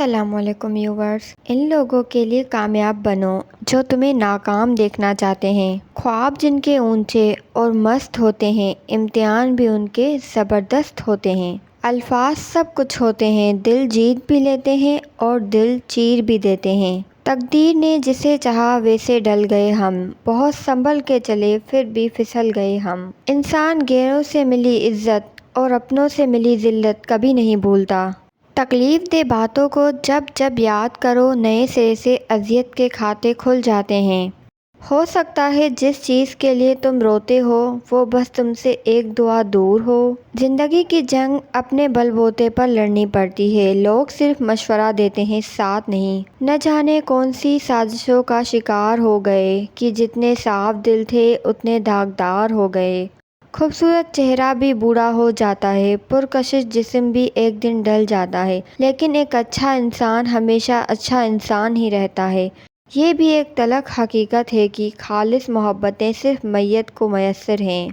السلام علیکم ویورز، ان لوگوں کے لیے کامیاب بنو جو تمہیں ناکام دیکھنا چاہتے ہیں۔ خواب جن کے اونچے اور مست ہوتے ہیں، امتحان بھی ان کے زبردست ہوتے ہیں۔ الفاظ سب کچھ ہوتے ہیں، دل جیت بھی لیتے ہیں اور دل چیر بھی دیتے ہیں۔ تقدیر نے جسے چاہا ویسے ڈل گئے ہم، بہت سنبھل کے چلے پھر بھی پھسل گئے ہم۔ انسان غیروں سے ملی عزت اور اپنوں سے ملی ذلت کبھی نہیں بھولتا۔ تکلیف دہ باتوں کو جب جب یاد کرو، نئے سرے سے اذیت کے کھاتے کھل جاتے ہیں۔ ہو سکتا ہے جس چیز کے لیے تم روتے ہو وہ بس تم سے ایک دعا دور ہو۔ زندگی کی جنگ اپنے بل بوتے پر لڑنی پڑتی ہے، لوگ صرف مشورہ دیتے ہیں، ساتھ نہیں۔ نہ جانے کون سی سازشوں کا شکار ہو گئے کہ جتنے صاف دل تھے اتنے داغدار ہو گئے۔ خوبصورت چہرہ بھی بوڑھا ہو جاتا ہے، پرکشش جسم بھی ایک دن ڈل جاتا ہے، لیکن ایک اچھا انسان ہمیشہ اچھا انسان ہی رہتا ہے۔ یہ بھی ایک تلخ حقیقت ہے کہ خالص محبتیں صرف میت کو میسر ہیں۔